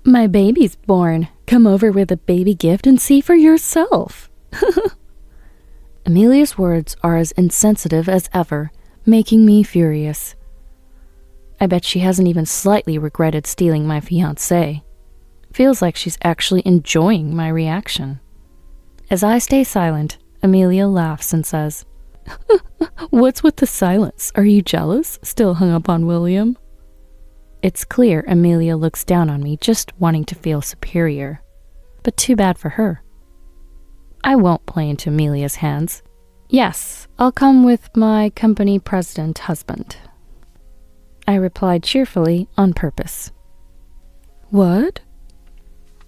My baby's born. Come over with a baby gift and see for yourself. Amelia's words are as insensitive as ever, making me furious. I bet she hasn't even slightly regretted stealing my fiancé. Feels like she's actually enjoying my reaction. As I stay silent, Amelia laughs and says, "What's with the silence? Are you jealous? Still hung up on William?" It's clear Amelia looks down on me, just wanting to feel superior. But too bad for her. I won't play into Amelia's hands. Yes, I'll come with my company president husband. I replied cheerfully on purpose. What?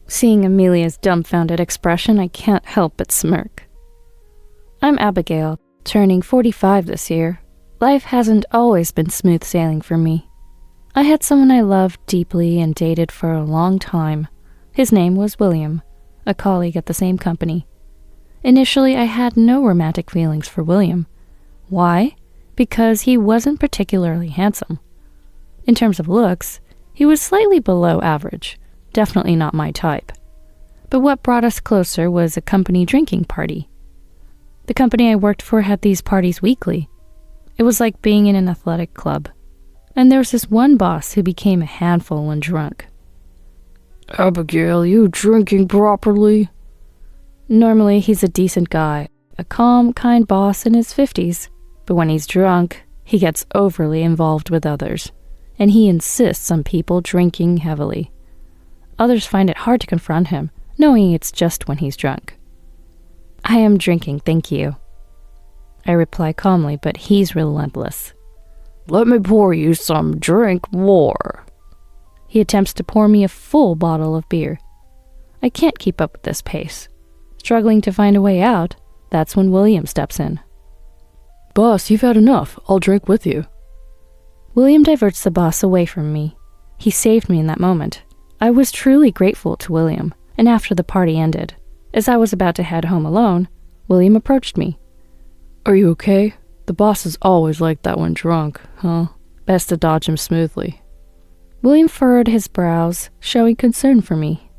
Seeing Amelia's dumbfounded expression, I can't help but smirk. I'm Abigail, turning 45 this year. Life hasn't always been smooth sailing for me. I had someone I loved deeply and dated for a long time. His name was William, a colleague at the same company. Initially, I had no romantic feelings for William. Why? Because he wasn't particularly handsome. In terms of looks, he was slightly below average, definitely not my type. But what brought us closer was a company drinking party. The company I worked for had these parties weekly. It was like being in an athletic club. And there was this one boss who became a handful when drunk. "Abigail, you drinking properly?" Normally, he's a decent guy, a calm, kind boss in his 50s. But when he's drunk, he gets overly involved with others, and he insists on people drinking heavily. Others find it hard to confront him, knowing it's just when he's drunk. "I am drinking, thank you," I reply calmly, but he's relentless. "Let me pour you some drink more." He attempts to pour me a full bottle of beer. I can't keep up with this pace. Struggling to find a way out, that's when William steps in. "Boss, you've had enough. I'll drink with you." William diverts the boss away from me. He saved me in that moment. I was truly grateful to William, and after the party ended, as I was about to head home alone, William approached me. "Are you okay? The boss is always like that when drunk, huh? Best to dodge him smoothly." William furrowed his brows, showing concern for me.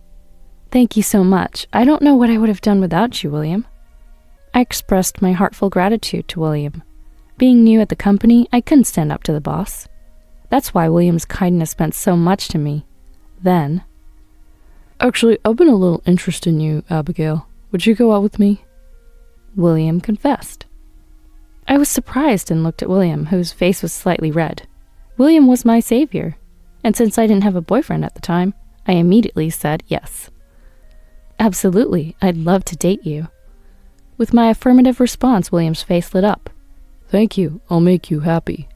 "Thank you so much. I don't know what I would have done without you, William." I expressed my heartfelt gratitude to William. Being new at the company, I couldn't stand up to the boss. That's why William's kindness meant so much to me. Then, "Actually, I've been a little interested in you, Abigail. Would you go out with me?" William confessed. I was surprised and looked at William, whose face was slightly red. William was my savior, and since I didn't have a boyfriend at the time, I immediately said yes. "Absolutely, I'd love to date you." With my affirmative response, William's face lit up. "Thank you, I'll make you happy,"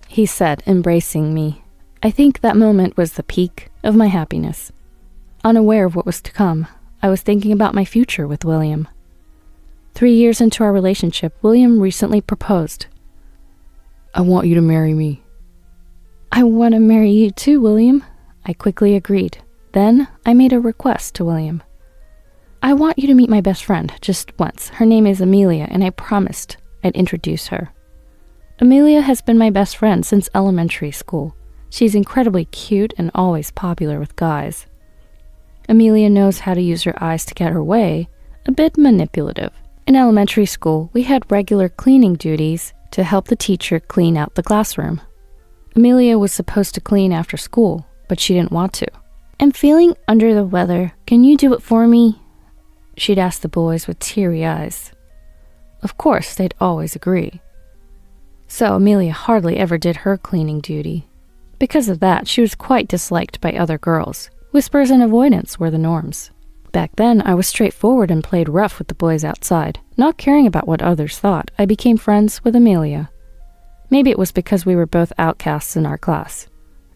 he said, embracing me. I think that moment was the peak of my happiness. Unaware of what was to come, I was thinking about my future with William. 3 years into our relationship, William recently proposed. "I want you to marry me." "I want to marry you too, William," I quickly agreed. Then I made a request to William. "I want you to meet my best friend, just once. Her name is Amelia, and I promised I'd introduce her." Amelia has been my best friend since elementary school. She's incredibly cute and always popular with guys. Amelia knows how to use her eyes to get her way, a bit manipulative. In elementary school, we had regular cleaning duties to help the teacher clean out the classroom. Amelia was supposed to clean after school, but she didn't want to. "I'm feeling under the weather. Can you do it for me?" She'd ask the boys with teary eyes. Of course, they'd always agree. So Amelia hardly ever did her cleaning duty. Because of that, she was quite disliked by other girls. Whispers and avoidance were the norms. Back then, I was straightforward and played rough with the boys outside. Not caring about what others thought, I became friends with Amelia. Maybe it was because we were both outcasts in our class.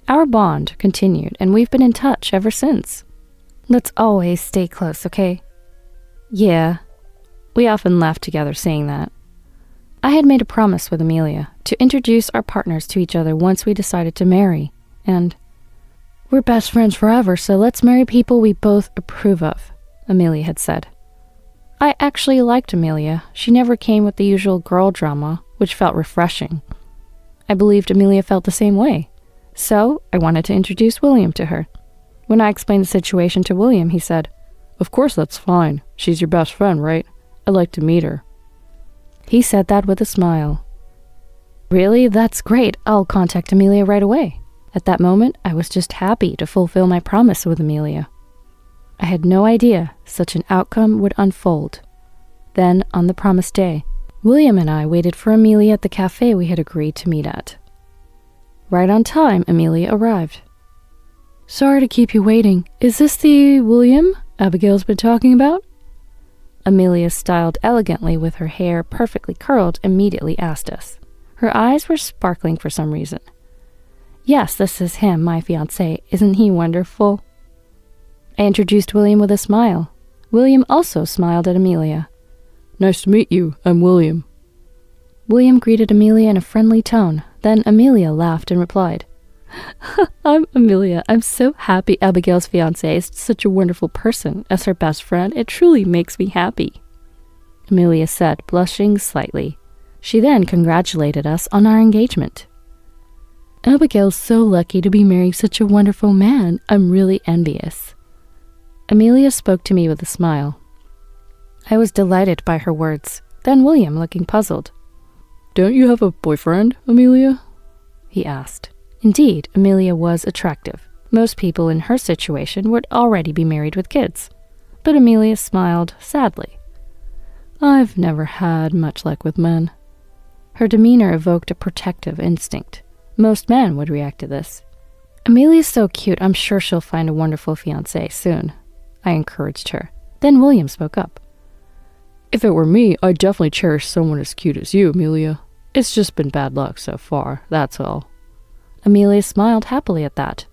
Our bond continued, and we've been in touch ever since. Let's always stay close, okay? Yeah. We often laughed together saying that. I had made a promise with Amelia to introduce our partners to each other once we decided to marry, and we're best friends forever, so let's marry people we both approve of, Amelia had said. I actually liked Amelia. She never came with the usual girl drama, which felt refreshing. I believed Amelia felt the same way, so I wanted to introduce William to her. When I explained the situation to William, he said, "Of course that's fine. She's your best friend, right? I'd like to meet her." He said that with a smile. "Really? That's great. I'll contact Amelia right away." At that moment, I was just happy to fulfill my promise with Amelia. I had no idea such an outcome would unfold. Then, on the promised day, William and I waited for Amelia at the cafe we had agreed to meet at. Right on time, Amelia arrived. "Sorry to keep you waiting. Is this the William Abigail's been talking about?" Amelia, styled elegantly with her hair perfectly curled, immediately asked us. Her eyes were sparkling for some reason. "Yes, this is him, my fiancé. Isn't he wonderful?" I introduced William with a smile. William also smiled at Amelia. "Nice to meet you. I'm William." William greeted Amelia in a friendly tone. Then Amelia laughed and replied, "I'm Amelia. I'm so happy Abigail's fiancé is such a wonderful person. As her best friend, it truly makes me happy," Amelia said, blushing slightly. She then congratulated us on our engagement. "Abigail's so lucky to be marrying such a wonderful man. I'm really envious." Amelia spoke to me with a smile. I was delighted by her words. Then William, looking puzzled. "Don't you have a boyfriend, Amelia?" he asked. Indeed, Amelia was attractive. Most people in her situation would already be married with kids. But Amelia smiled sadly. "I've never had much luck with men." Her demeanor evoked a protective instinct. Most men would react to this. "Amelia's so cute, I'm sure she'll find a wonderful fiancé soon," I encouraged her. Then William spoke up. "If it were me, I'd definitely cherish someone as cute as you, Amelia. It's just been bad luck so far, that's all." Amelia smiled happily at that.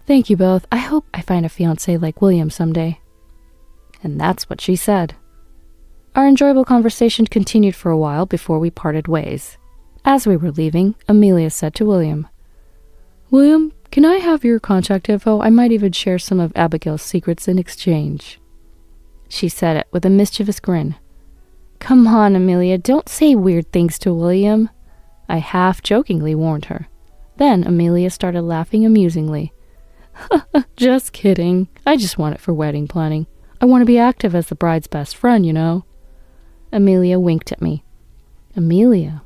"Thank you both. I hope I find a fiancé like William someday." And that's what she said. Our enjoyable conversation continued for a while before we parted ways. As we were leaving, Amelia said to William, "William, can I have your contact info? I might even share some of Abigail's secrets in exchange." She said it with a mischievous grin. "Come on, Amelia, don't say weird things to William," I half-jokingly warned her. Then Amelia started laughing amusingly. "Just kidding. I just want it for wedding planning. I want to be active as the bride's best friend, you know." Amelia winked at me. Amelia.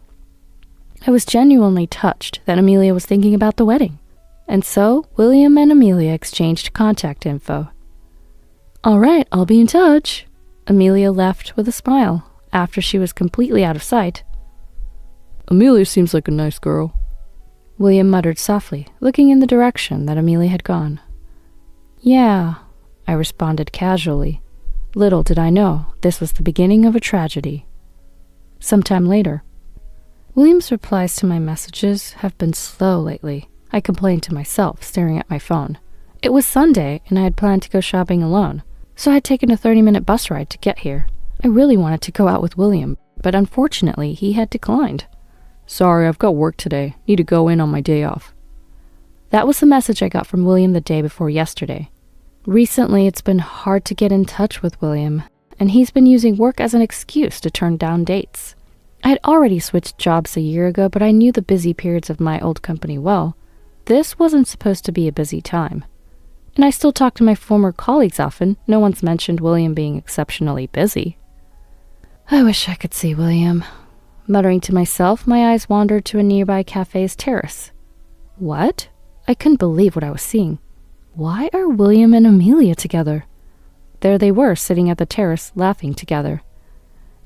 I was genuinely touched that Amelia was thinking about the wedding. And so, William and Amelia exchanged contact info. "All right, I'll be in touch." Amelia left with a smile after she was completely out of sight. "Amelia seems like a nice girl," William muttered softly, looking in the direction that Amelia had gone. "Yeah," I responded casually. Little did I know this was the beginning of a tragedy. Sometime later. William's replies to my messages have been slow lately, I complained to myself, staring at my phone. It was Sunday, and I had planned to go shopping alone, so I had taken a 30-minute bus ride to get here. I really wanted to go out with William, but unfortunately he had declined. "Sorry, I've got work today. Need to go in on my day off." That was the message I got from William the day before yesterday. Recently, it's been hard to get in touch with William, and he's been using work as an excuse to turn down dates. I had already switched jobs a year ago, but I knew the busy periods of my old company well. This wasn't supposed to be a busy time. And I still talk to my former colleagues often. No one's mentioned William being exceptionally busy. I wish I could see William. Muttering to myself, my eyes wandered to a nearby cafe's terrace. What? I couldn't believe what I was seeing. Why are William and Amelia together? There they were, sitting at the terrace, laughing together.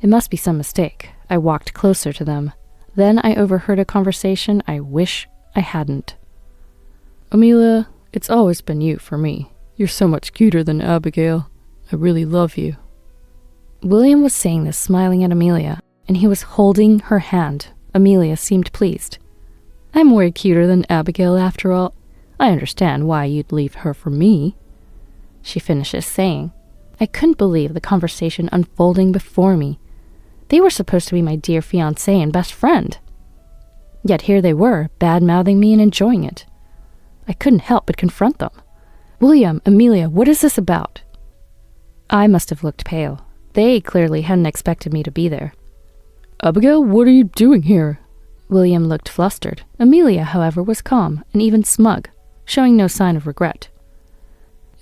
It must be some mistake. I walked closer to them. Then I overheard a conversation I wish I hadn't. "Amelia, it's always been you for me. You're so much cuter than Abigail. I really love you." William was saying this smiling at Amelia, and he was holding her hand. Amelia seemed pleased. "I'm way cuter than Abigail after all. I understand why you'd leave her for me," she finishes saying. I couldn't believe the conversation unfolding before me. They were supposed to be my dear fiancé and best friend. Yet here they were, bad-mouthing me and enjoying it. I couldn't help but confront them. "William, Amelia, what is this about?" I must have looked pale. They clearly hadn't expected me to be there. "Abigail, what are you doing here?" William looked flustered. Amelia, however, was calm and even smug, showing no sign of regret.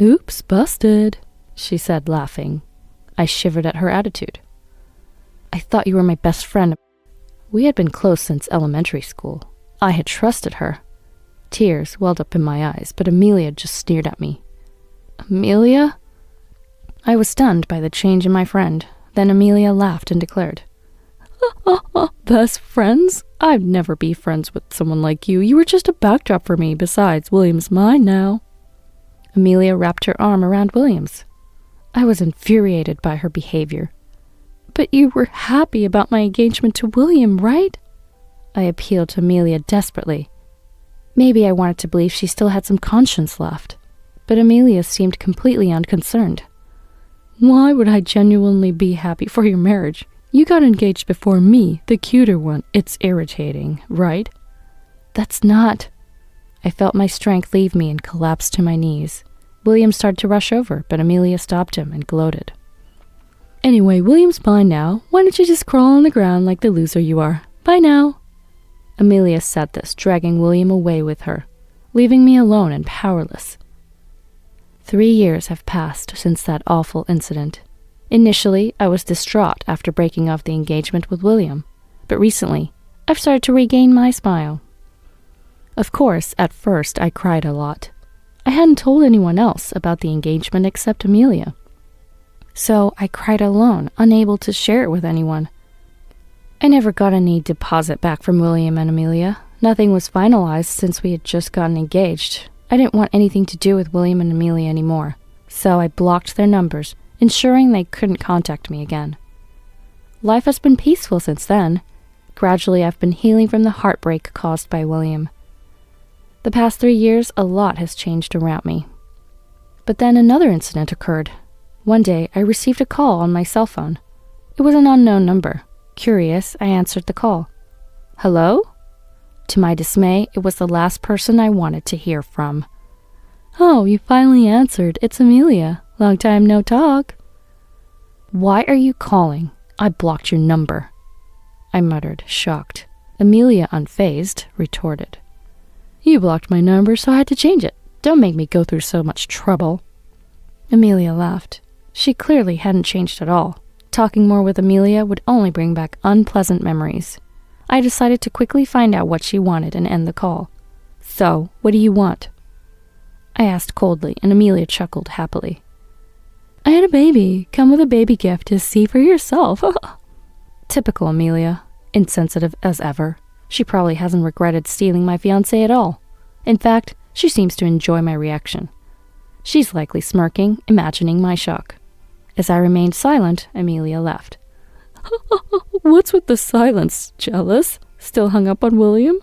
Oops, busted, she said, laughing. I shivered at her attitude. I thought you were my best friend. We had been close since elementary school. I had trusted her. Tears welled up in my eyes, but Amelia just sneered at me. Amelia? I was stunned by the change in my friend. Then Amelia laughed and declared, Best friends? I'd never be friends with someone like you. You were just a backdrop for me. Besides, William's mine now. Amelia wrapped her arm around William's. I was infuriated by her behavior. But you were happy about my engagement to William, right? I appealed to Amelia desperately. Maybe I wanted to believe she still had some conscience left. But Amelia seemed completely unconcerned. Why would I genuinely be happy for your marriage? You got engaged before me, the cuter one. It's irritating, right? That's not... I felt my strength leave me and collapsed to my knees. William started to rush over, but Amelia stopped him and gloated. Anyway, William's mine now. Why don't you just crawl on the ground like the loser you are? Bye now. Amelia said this, dragging William away with her, leaving me alone and powerless. 3 years have passed since that awful incident. Initially, I was distraught after breaking off the engagement with William, but recently, I've started to regain my smile. Of course, at first, I cried a lot. I hadn't told anyone else about the engagement except Amelia. So I cried alone, unable to share it with anyone. I never got any deposit back from William and Amelia. Nothing was finalized since we had just gotten engaged. I didn't want anything to do with William and Amelia anymore, so I blocked their numbers, ensuring they couldn't contact me again. Life has been peaceful since then. Gradually, I've been healing from the heartbreak caused by William. The past 3 years, a lot has changed around me. But then another incident occurred. One day, I received a call on my cell phone. It was an unknown number. Curious, I answered the call. Hello? To my dismay, it was the last person I wanted to hear from. Oh, you finally answered. It's Amelia. Long time no talk. Why are you calling? I blocked your number. I muttered, shocked. Amelia, unfazed, retorted. You blocked my number, so I had to change it. Don't make me go through so much trouble. Amelia laughed. She clearly hadn't changed at all. Talking more with Amelia would only bring back unpleasant memories. I decided to quickly find out what she wanted and end the call. So, what do you want? I asked coldly, and Amelia chuckled happily. I had a baby. Come with a baby gift to see for yourself. Typical Amelia. Insensitive as ever. She probably hasn't regretted stealing my fiancé at all. In fact, she seems to enjoy my reaction. She's likely smirking, imagining my shock. As I remained silent, Amelia laughed. What's with the silence? Jealous? Still hung up on William?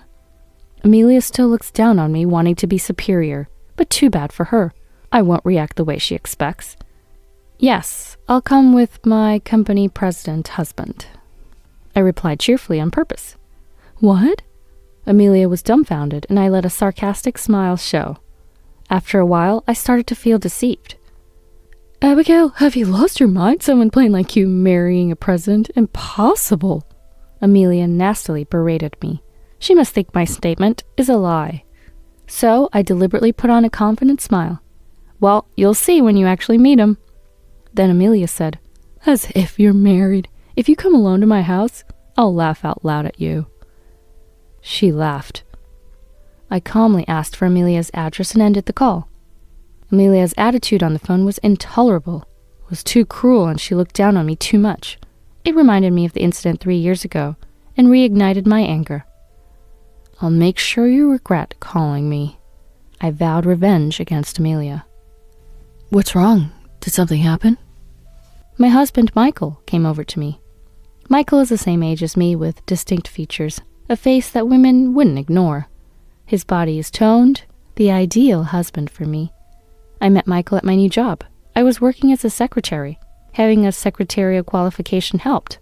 Amelia still looks down on me, wanting to be superior, but too bad for her. I won't react the way she expects. Yes, I'll come with my company president husband. I replied cheerfully on purpose. What? Amelia was dumbfounded, and I let a sarcastic smile show. After a while, I started to feel deceived. Abigail, have you lost your mind? Someone plain like you marrying a president? Impossible. Amelia nastily berated me. She must think my statement is a lie. So I deliberately put on a confident smile. Well, you'll see when you actually meet him. Then Amelia said, As if you're married. If you come alone to my house, I'll laugh out loud at you. She laughed. I calmly asked for Amelia's address and ended the call. Amelia's attitude on the phone was intolerable. It was too cruel, and she looked down on me too much. It reminded me of the incident 3 years ago, and reignited my anger. I'll make sure you regret calling me. I vowed revenge against Amelia. What's wrong? Did something happen? My husband, Michael, came over to me. Michael is the same age as me with distinct features, a face that women wouldn't ignore. His body is toned, the ideal husband for me. I met Michael at my new job. I was working as a secretary. Having a secretarial qualification helped.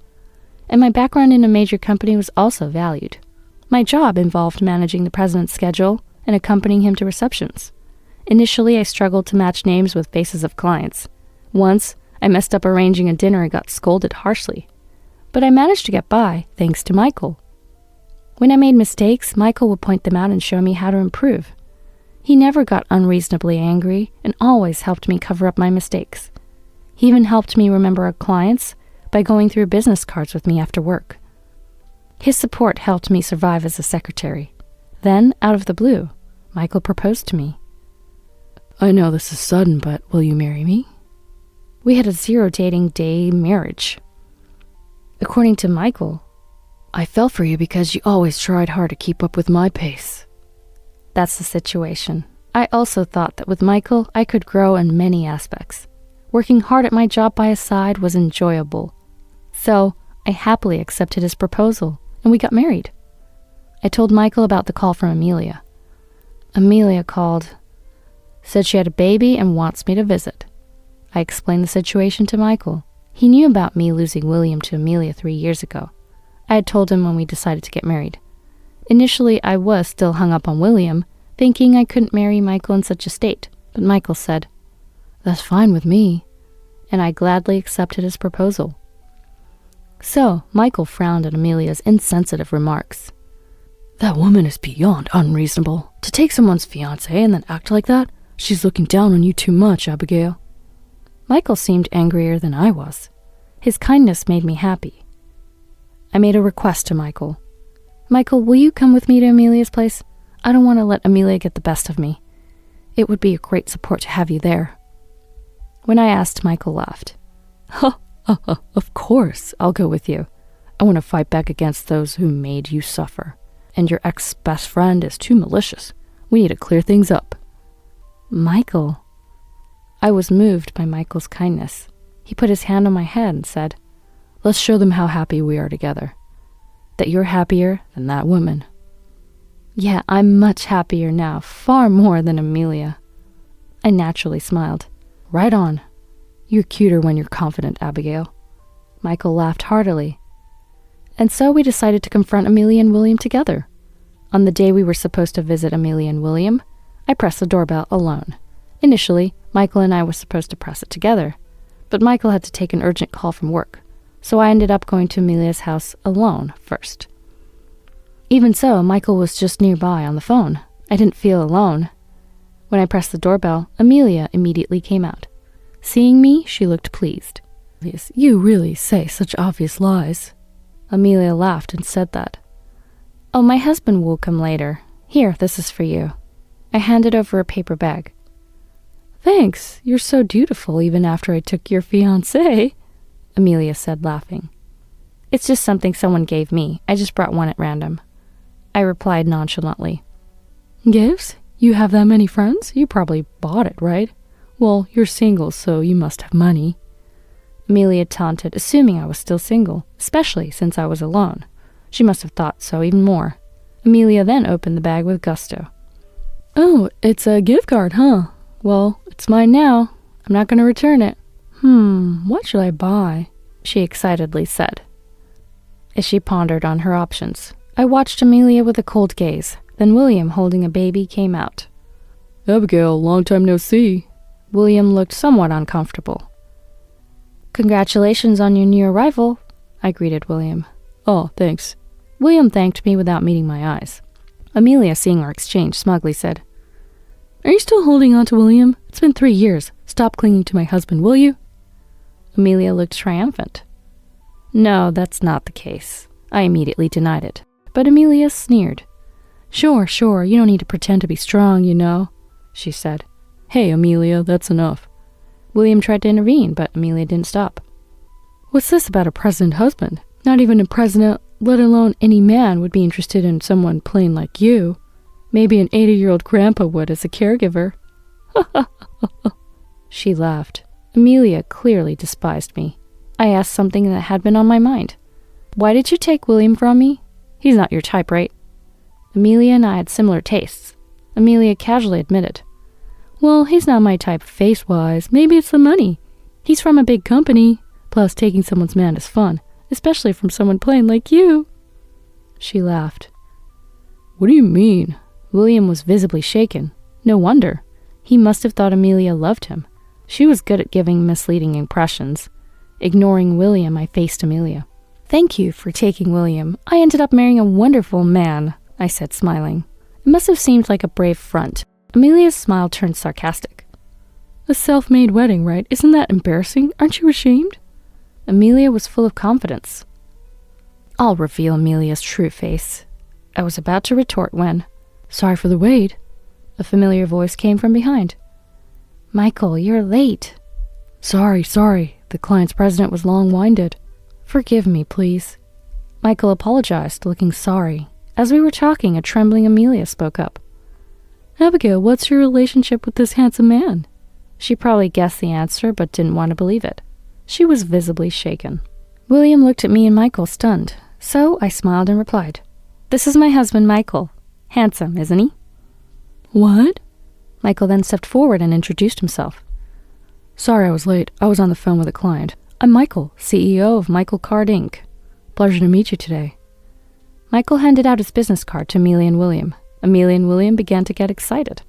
And my background in a major company was also valued. My job involved managing the president's schedule and accompanying him to receptions. Initially, I struggled to match names with faces of clients. Once, I messed up arranging a dinner and got scolded harshly. But I managed to get by, thanks to Michael. When I made mistakes, Michael would point them out and show me how to improve. He never got unreasonably angry and always helped me cover up my mistakes. He even helped me remember our clients by going through business cards with me after work. His support helped me survive as a secretary. Then, out of the blue, Michael proposed to me. I know this is sudden, but will you marry me? We had a 0 dating day marriage. According to Michael, I fell for you because you always tried hard to keep up with my pace. That's the situation. I also thought that with Michael, I could grow in many aspects. Working hard at my job by his side was enjoyable. So, I happily accepted his proposal, and we got married. I told Michael about the call from Amelia. Amelia called, said she had a baby and wants me to visit. I explained the situation to Michael. He knew about me losing William to Amelia 3 years ago. I had told him when we decided to get married. Initially, I was still hung up on William, thinking I couldn't marry Michael in such a state, but Michael said, "That's fine with me," and I gladly accepted his proposal. So, Michael frowned at Amelia's insensitive remarks. That woman is beyond unreasonable. To take someone's fiancé and then act like that? She's looking down on you too much, Abigail. Michael seemed angrier than I was. His kindness made me happy. I made a request to Michael. Michael, will you come with me to Amelia's place? I don't want to let Amelia get the best of me. It would be a great support to have you there. When I asked, Michael laughed. Of course, I'll go with you. I want to fight back against those who made you suffer. And your ex-best friend is too malicious. We need to clear things up. Michael. I was moved by Michael's kindness. He put his hand on my head and said, Let's show them how happy we are together. That you're happier than that woman. Yeah, I'm much happier now, far more than Amelia. I naturally smiled. Right on. You're cuter when you're confident, Abigail. Michael laughed heartily. And so we decided to confront Amelia and William together. On the day we were supposed to visit Amelia and William, I pressed the doorbell alone. Initially, Michael and I were supposed to press it together, but Michael had to take an urgent call from work, so I ended up going to Amelia's house alone first. Even so, Michael was just nearby on the phone. I didn't feel alone. When I pressed the doorbell, Amelia immediately came out. Seeing me, she looked pleased. You really say such obvious lies. Amelia laughed and said that. Oh, my husband will come later. Here, this is for you. I handed over a paper bag. Thanks, you're so dutiful even after I took your fiancé, Amelia said, laughing. It's just something someone gave me. I just brought one at random. I replied nonchalantly. Gifts? You have that many friends? You probably bought it, right? Well, you're single, so you must have money. Amelia taunted, assuming I was still single, especially since I was alone. She must have thought so even more. Amelia then opened the bag with gusto. Oh, it's a gift card, huh? Well, it's mine now. I'm not going to return it. What should I buy? She excitedly said. As she pondered on her options, I watched Amelia with a cold gaze. Then William, holding a baby, came out. Abigail, long time no see. William looked somewhat uncomfortable. Congratulations on your new arrival, I greeted William. Oh, thanks. William thanked me without meeting my eyes. Amelia, seeing our exchange, smugly said, Are you still holding on to William? It's been 3 years. Stop clinging to my husband, will you? Amelia looked triumphant. No, that's not the case. I immediately denied it. But Amelia sneered. Sure, you don't need to pretend to be strong, you know, she said. Hey, Amelia, that's enough. William tried to intervene, but Amelia didn't stop. What's this about a president husband? Not even a president, let alone any man, would be interested in someone plain like you. Maybe an 80-year-old grandpa would as a caregiver. She laughed. Amelia clearly despised me. I asked something that had been on my mind. Why did you take William from me? He's not your type, right? Amelia and I had similar tastes. Amelia casually admitted. Well, he's not my type face-wise. Maybe it's the money. He's from a big company. Plus, taking someone's man is fun, especially from someone plain like you. She laughed. What do you mean? William was visibly shaken. No wonder. He must have thought Amelia loved him. She was good at giving misleading impressions. Ignoring William, I faced Amelia. Thank you for taking William. I ended up marrying a wonderful man, I said, smiling. It must have seemed like a brave front, Amelia's smile turned sarcastic. A self-made wedding, right? Isn't that embarrassing? Aren't you ashamed? Amelia was full of confidence. I'll reveal Amelia's true face. I was about to retort when, sorry for the wait, a familiar voice came from behind. Michael, you're late. Sorry. The client's president was long-winded. Forgive me, please. Michael apologized, looking sorry. As we were talking, a trembling Amelia spoke up. Abigail, what's your relationship with this handsome man? She probably guessed the answer, but didn't want to believe it. She was visibly shaken. William looked at me and Michael, stunned. So I smiled and replied, This is my husband, Michael. Handsome, isn't he? What? Michael then stepped forward and introduced himself. Sorry I was late. I was on the phone with a client. I'm Michael, CEO of Michael Card Inc. Pleasure to meet you today. Michael handed out his business card to Amelia and William. Amelia and William began to get excited.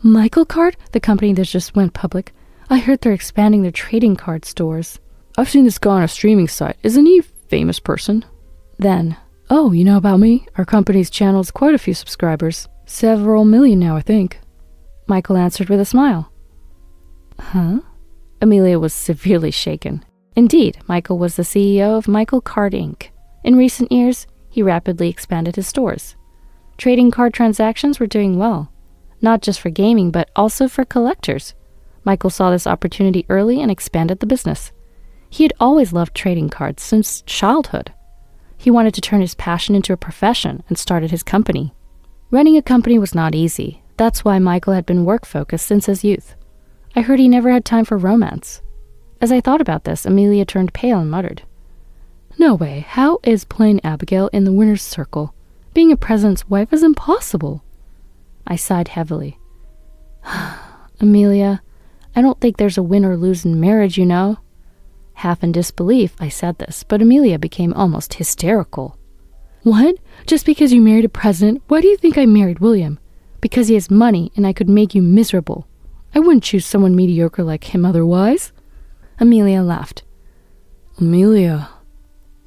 Michael Card? The company that just went public. I heard they're expanding their trading card stores. I've seen this guy on a streaming site. Isn't he a famous person? Then, oh, you know about me? Our company's channel's quite a few subscribers. Several million now, I think. Michael answered with a smile. Huh? Amelia was severely shaken. Indeed, Michael was the CEO of Michael Card Inc. In recent years, he rapidly expanded his stores. Trading card transactions were doing well, not just for gaming, but also for collectors. Michael saw this opportunity early and expanded the business. He had always loved trading cards since childhood. He wanted to turn his passion into a profession and started his company. Running a company was not easy. That's why Michael had been work-focused since his youth. I heard he never had time for romance. As I thought about this, Amelia turned pale and muttered, No way, how is plain Abigail in the winner's circle? Being a president's wife is impossible. I sighed heavily. Amelia, I don't think there's a win or lose in marriage, you know. Half in disbelief, I said this, but Amelia became almost hysterical. What? Just because you married a president, why do you think I married William? Because he has money and I could make you miserable. I wouldn't choose someone mediocre like him otherwise. Amelia laughed. Amelia.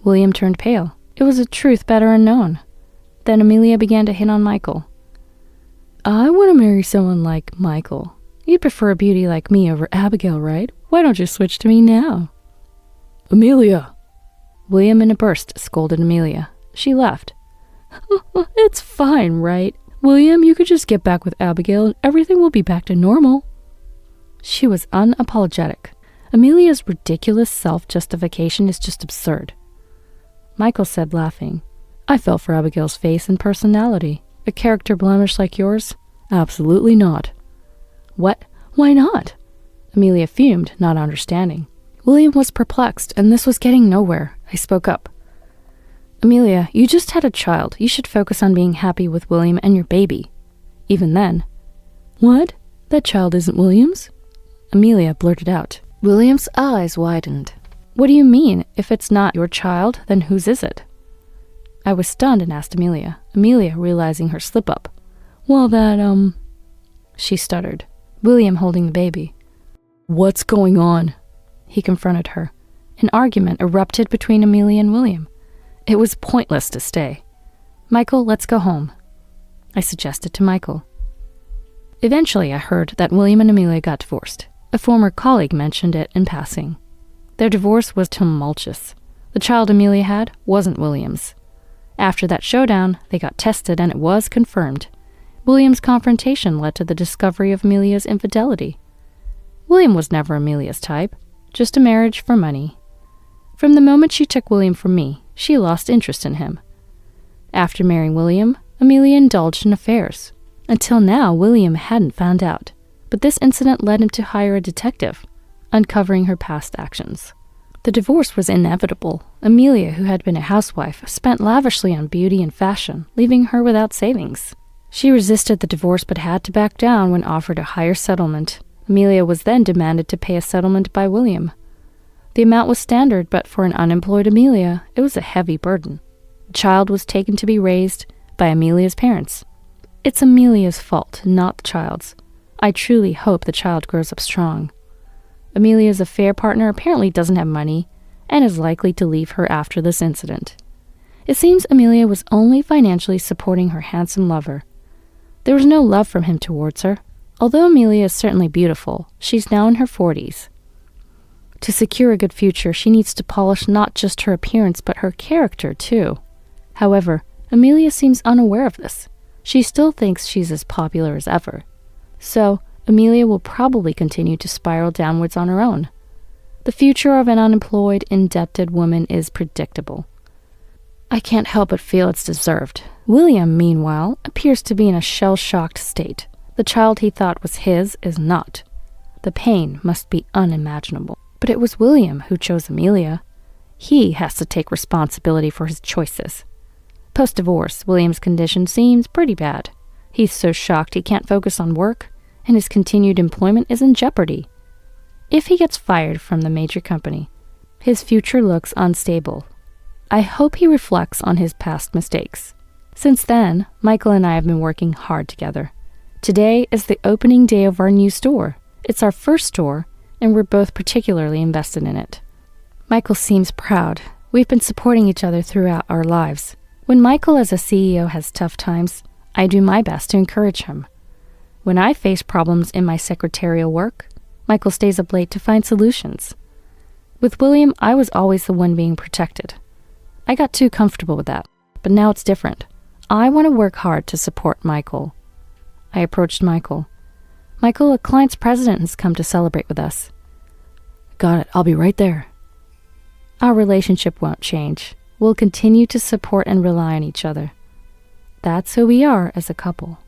William turned pale. It was a truth better unknown. Then Amelia began to hit on Michael. I want to marry someone like Michael. You'd prefer a beauty like me over Abigail, right? Why don't you switch to me now? Amelia. William in a burst scolded Amelia. She laughed. It's fine, right? William, you could just get back with Abigail and everything will be back to normal. She was unapologetic. Amelia's ridiculous self-justification is just absurd. Michael said, laughing, I fell for Abigail's face and personality. A character blemish like yours? Absolutely not. What? Why not? Amelia fumed, not understanding. William was perplexed, and this was getting nowhere. I spoke up. Amelia, you just had a child. You should focus on being happy with William and your baby. Even then. What? That child isn't William's? Amelia blurted out. William's eyes widened. What do you mean? If it's not your child, then whose is it? I was stunned and asked Amelia. Amelia, realizing her slip-up. Well, that, She stuttered. William holding the baby. What's going on? He confronted her. An argument erupted between Amelia and William. It was pointless to stay. Michael, let's go home, I suggested to Michael. Eventually, I heard that William and Amelia got divorced. A former colleague mentioned it in passing. Their divorce was tumultuous. The child Amelia had wasn't William's. After that showdown, they got tested and it was confirmed. William's confrontation led to the discovery of Amelia's infidelity. William was never Amelia's type, just a marriage for money. From the moment she took William from me, she lost interest in him. After marrying William, Amelia indulged in affairs. Until now, William hadn't found out, but this incident led him to hire a detective, uncovering her past actions. The divorce was inevitable. Amelia, who had been a housewife, spent lavishly on beauty and fashion, leaving her without savings. She resisted the divorce but had to back down when offered a higher settlement. Amelia was then demanded to pay a settlement by William. The amount was standard, but for an unemployed Amelia, it was a heavy burden. The child was taken to be raised by Amelia's parents. It's Amelia's fault, not the child's. I truly hope the child grows up strong. Amelia's affair partner apparently doesn't have money and is likely to leave her after this incident. It seems Amelia was only financially supporting her handsome lover. There was no love from him towards her. Although Amelia is certainly beautiful, she's now in her 40s. To secure a good future, she needs to polish not just her appearance, but her character, too. However, Amelia seems unaware of this. She still thinks she's as popular as ever. So, Amelia will probably continue to spiral downwards on her own. The future of an unemployed, indebted woman is predictable. I can't help but feel it's deserved. William, meanwhile, appears to be in a shell-shocked state. The child he thought was his is not. The pain must be unimaginable. But it was William who chose Amelia. He has to take responsibility for his choices. Post-divorce, William's condition seems pretty bad. He's so shocked he can't focus on work, and his continued employment is in jeopardy. If he gets fired from the major company, his future looks unstable. I hope he reflects on his past mistakes. Since then, Michael and I have been working hard together. Today is the opening day of our new store. It's our first store, and we're both particularly invested in it. Michael seems proud. We've been supporting each other throughout our lives. When Michael as a CEO has tough times, I do my best to encourage him. When I face problems in my secretarial work, Michael stays up late to find solutions. With William, I was always the one being protected. I got too comfortable with that, but now it's different. I want to work hard to support Michael. I approached Michael. Michael, a client's president, has come to celebrate with us. Got it, I'll be right there. Our relationship won't change. We'll continue to support and rely on each other. That's who we are as a couple.